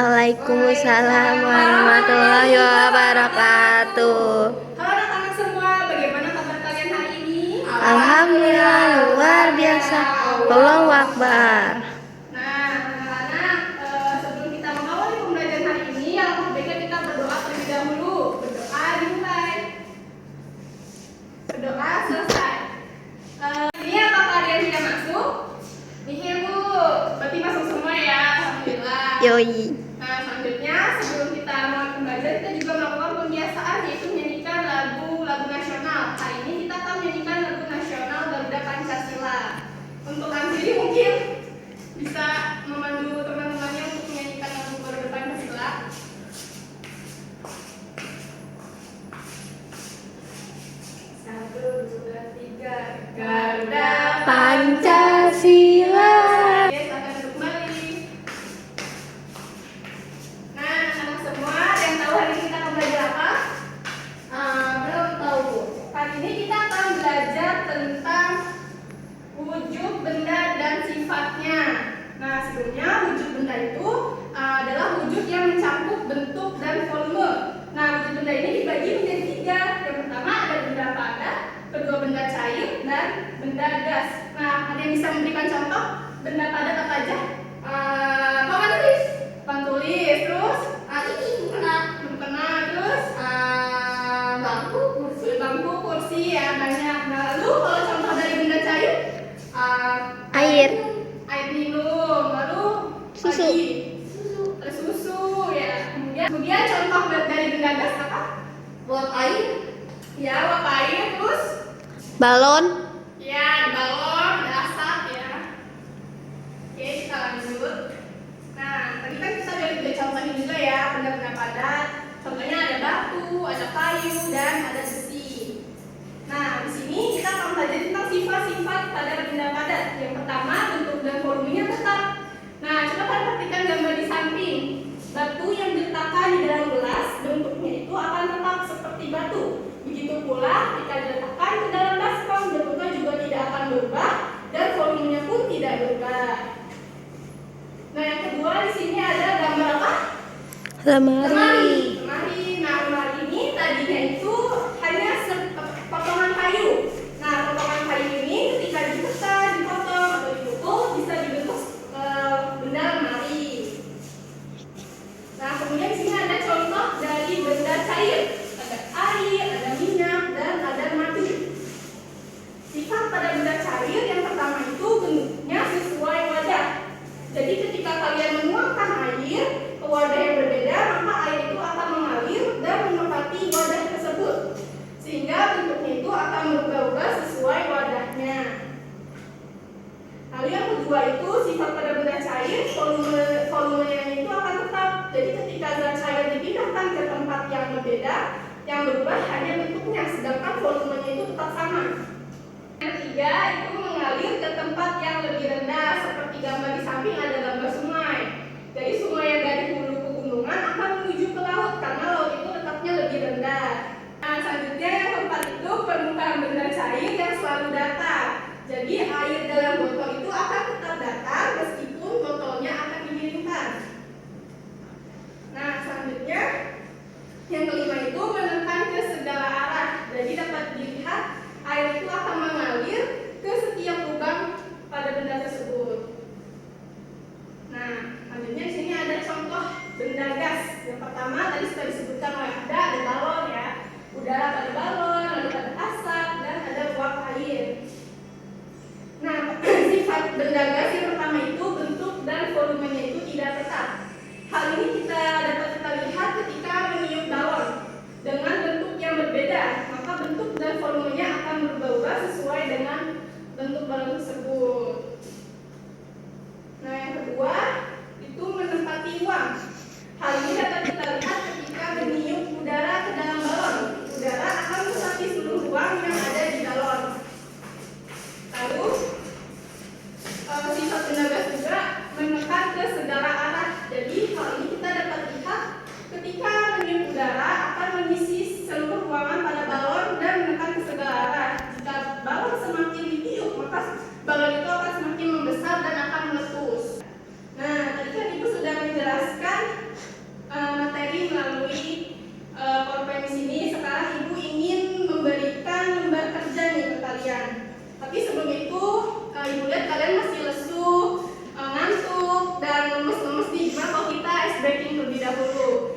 Waalaikumsalam warahmatullahi wabarakatuh. Halo anak-anak semua, bagaimana kabar kalian hari ini? Alhamdulillah luar biasa. Allahu Akbar. Nah, anak-anak, sebelum kita mengawali pembelajaran hari ini, alangkah baiknya kita berdoa terlebih dahulu. Berdoa dimulai. Berdoa selesai. Ini apakah ada yang tidak masuk? Nih Bu, berarti masuk semua ya, alhamdulillah. Yoi. Nah, selanjutnya sebelum kita mulai pembelajaran, kita juga melakukan pembiasaan, yaitu menyanyikan lagu nasional. Hari ini kita akan menyanyikan lagu nasional Garuda Pancasila. Untuk Anjali mungkin bisa memandu teman-temannya untuk menyanyikan lagu Garuda Pancasila. Satu, dua, tiga. Garuda Pancasila. Wujud benda dan sifatnya. Nah, sebelumnya wujud benda itu adalah wujud yang mencakup bentuk dan volume. Nah, wujud benda ini dibagi menjadi tiga. Yang pertama ada benda padat, kedua benda cair, dan benda gas. Nah, ada yang bisa memberikan contoh benda padat apa aja? Papan tulis. Papan tulis. Terus ini mukena. Terus bangku, kursi ya banyak. Nah, lalu kalau contoh dari benda cair Air minum, lalu Susu. susu ya. Kemudian contoh dari benda gas apa? Uap air. Ya, uap air. Terus balon. ya, balon, ada asap ya. Oke, kita lanjut. Nah, tadi kan kita udah contohin juga ya benda-benda padat. Contohnya ada batu, ada kayu, dan ada besi. Nah, di sini kita akan belajar tentang sifat-sifat pada benda padat. Yang pertama, bentuk dan volumenya tetap. Nah, coba kalian perhatikan gambar di samping. Batu yang diletakkan di dalam gelas, bentuknya itu akan tetap seperti batu. Begitu pula, jika diletakkan ke dalam baskom, bentuknya juga tidak akan berubah dan volumenya pun tidak berubah. Nah, yang kedua di sini ada gambar apa? Lemari. Nah, lemari ini tadinya itu hanya potongan kayu. Nah, potongan kayu ini ketika ditekan, dipotong atau dipukul bisa dibentuk benda lemari. Nah, kemudian di sini ada contoh dari benda cair. Ada air, ada minyak, dan ada madu. Sifat pada benda cair yang pertama itu bentuknya sesuai wadah. Jadi ketika kalian menuangkan air ke wadah yang berbeda, maka air itu akan mengalir dan menempati wadah tersebut, sehingga bentuknya itu akan berubah-ubah sesuai wadahnya. Lalu yang kedua itu sifat pada benda cair, volumenya itu akan tetap. Jadi ketika zat cair dipindahkan ke tempat yang berbeda, yang berubah hanya bentuknya, sedangkan volumenya itu tetap sama. Yang ketiga itu mengalir ke tempat yang lebih rendah, seperti gambar di samping ada gambar sungai. Jadi sungai yang dari hulu pegunungan akan menuju ke laut karena laut itu letaknya lebih rendah. Nah, selanjutnya yang keempat itu permukaan benda cair yang selalu datar. Jadi air dalam botol itu akan tetap datar meskipun botolnya akan dimiringkan. Nah, selanjutnya yang kelima itu menekan ke segala arah. Jadi dapat dilihat air itu akan mengalir ke setiap lubang pada benda tersebut.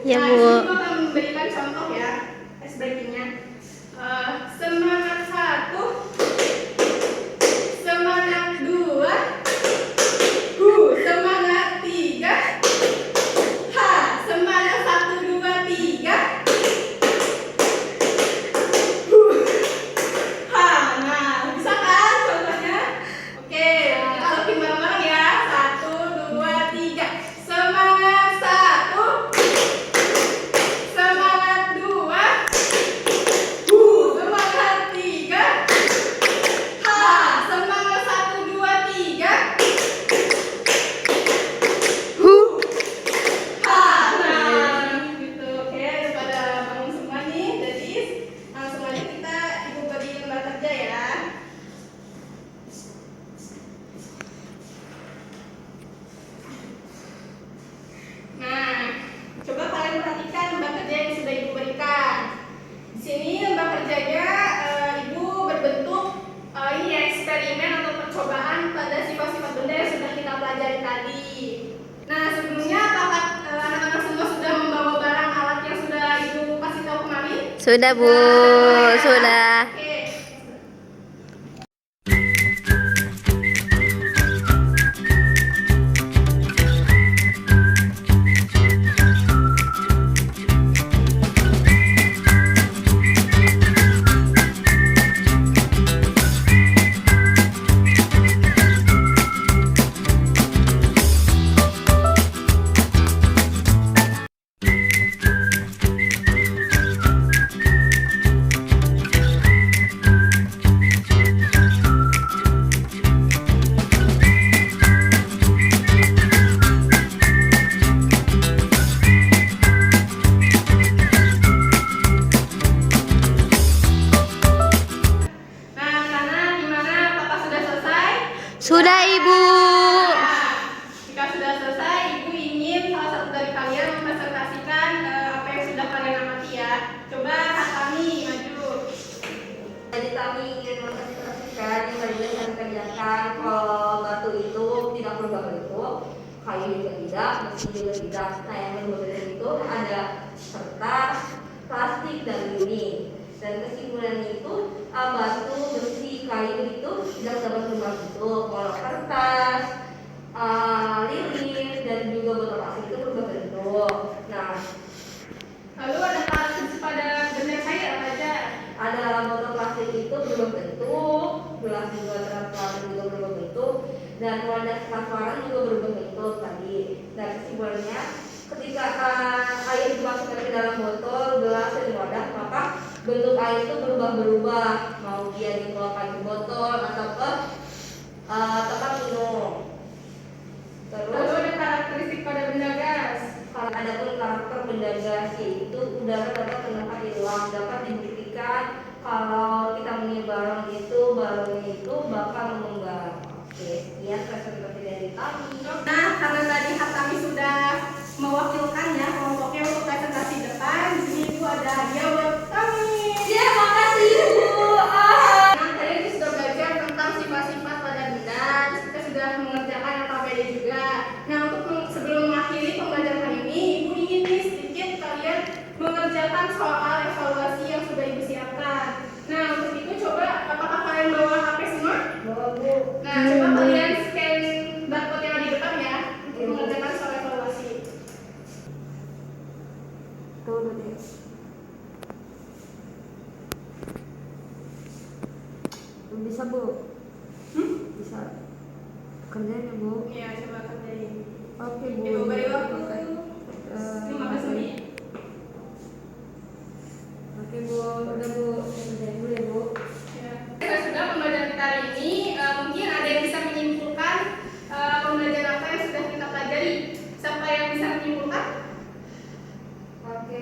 Ya, Nah, Bu. di sini aku akan memberikan contoh ya, ice breakingnya. Semangat 1, semangat 2, semangat 3, semangat 1, 2, 3, Nah, bisa kan contohnya? Oke, kita lakuin bareng-bareng ya. 1, 2, 3. Semangat 1, semangat 2, semangat 3, semangat 1, 2, 3, nah, gitu. Oke, udah pada bangun semua nih. Jadi langsung aja kita ibu bagi lembar kerja ya. Nah, coba kalian perhatikan lembar kerja yang sudah ibu berikan. Di sini lembar kerjanya ibu berbentuk ini ya, eksperimen atau percobaan pada sifat-sifat benda yang sudah kita pelajari tadi. Nah, sebelumnya apakah anak-anak semua sudah membawa barang alat yang sudah ibu kasih tahu kemarin? Sudah, Bu. Ya? Sudah. Oke. Nah, karena gimana? Apakah sudah selesai? Sudah, Ibu. Nah, jika sudah selesai, ibu ingin salah satu dari kalian mempresentasikan apa yang sudah kalian amati ya. Coba Kak Tami maju. Jadi kami ingin mempresentasikan yang baru kami kerjakan. Kalau batu itu tidak berubah bentuk, kayu juga tidak, besi juga tidak. Nah, yang berubah bentuk itu ada kertas, plastik, dan dinding. Dan kesimpulannya itu batu, besi, kayu itu tidak dapat berubah bentuk. Kalau kertas, lilin, dan juga botol plastik itu berubah bentuk. Nah, Lalu ada karakteristik pada benda cair apa aja? ada botol plastik itu berubah bentuk, gelas juga transparan juga berubah bentuk, dan wadah transparan juga berubah bentuk tadi. Dan kesimpulannya, ketika air dimasukkan ke dalam botol, gelas, dan wadah, maka bentuk air itu berubah-berubah, mau dia dikeluarkan ke botol atau ke tempat minum. Lalu Terus ada karakteristik pada benda gas. kalau ada pun karakter benda gas, yaitu udara dapat terdapat hilang, dapat dibuktikan kalau kita menyebar barangnya itu bakal mengembang. Oke, sekian presentasi dari kami. Nah, karena tadi Kak Tami sudah mewakilkan ya kelompoknya untuk presentasi depan, di sini ibu ada hadiah buat Tami. Ya, makasih Bu. Nah, tadi kita sudah belajar tentang sifat-sifat pada benda, kita sudah mengerjakan yang KPD juga. Nah, untuk sebelum mengakhiri pembelajaran hari ini, ibu ingin nih sedikit kalian mengerjakan soal evaluasi yang sudah ibu siapkan. Nah, untuk itu coba, apakah kalian bawa HP semua? Bawa Bu. Nah, coba kalian scan barcode yang ada di depan ya untuk mengerjakan soal evaluasi. Tuh, deh. Bisa Bu? Bisa. Kerjanya Bu. Iya, coba kerjain. Oke Bu. Ibu beri waktu Terima 15 menit. Oke Bu, udah Bu. Kerjain dulu ya Bu. Ya. Sudah pembelajaran kita hari ini, mungkin ada yang bisa menyimpulkan pembelajaran apa yang sudah kita pelajari. Siapa yang bisa menyimpulkan? Oke,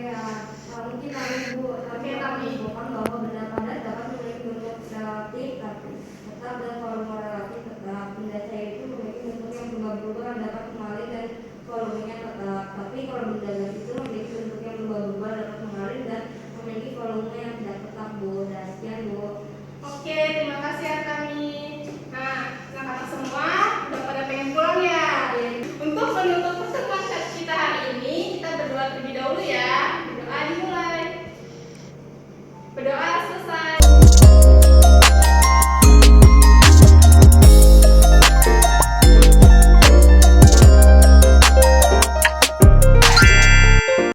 mungkin kami Bu. Oke, kami. Menyimpulkan bahwa benda padat dapat memiliki bentuk relatif tetap dan volume relatif tetap. Benda cair itu memiliki bentuk yang berubah-ubah dan dapat mengalir dan volumenya tetap. Tapi kalau benda gas itu memiliki bentuk yang berubah-ubah dapat mengalir dan memiliki volume yang tidak tetap Bu. Dan sekian Bu.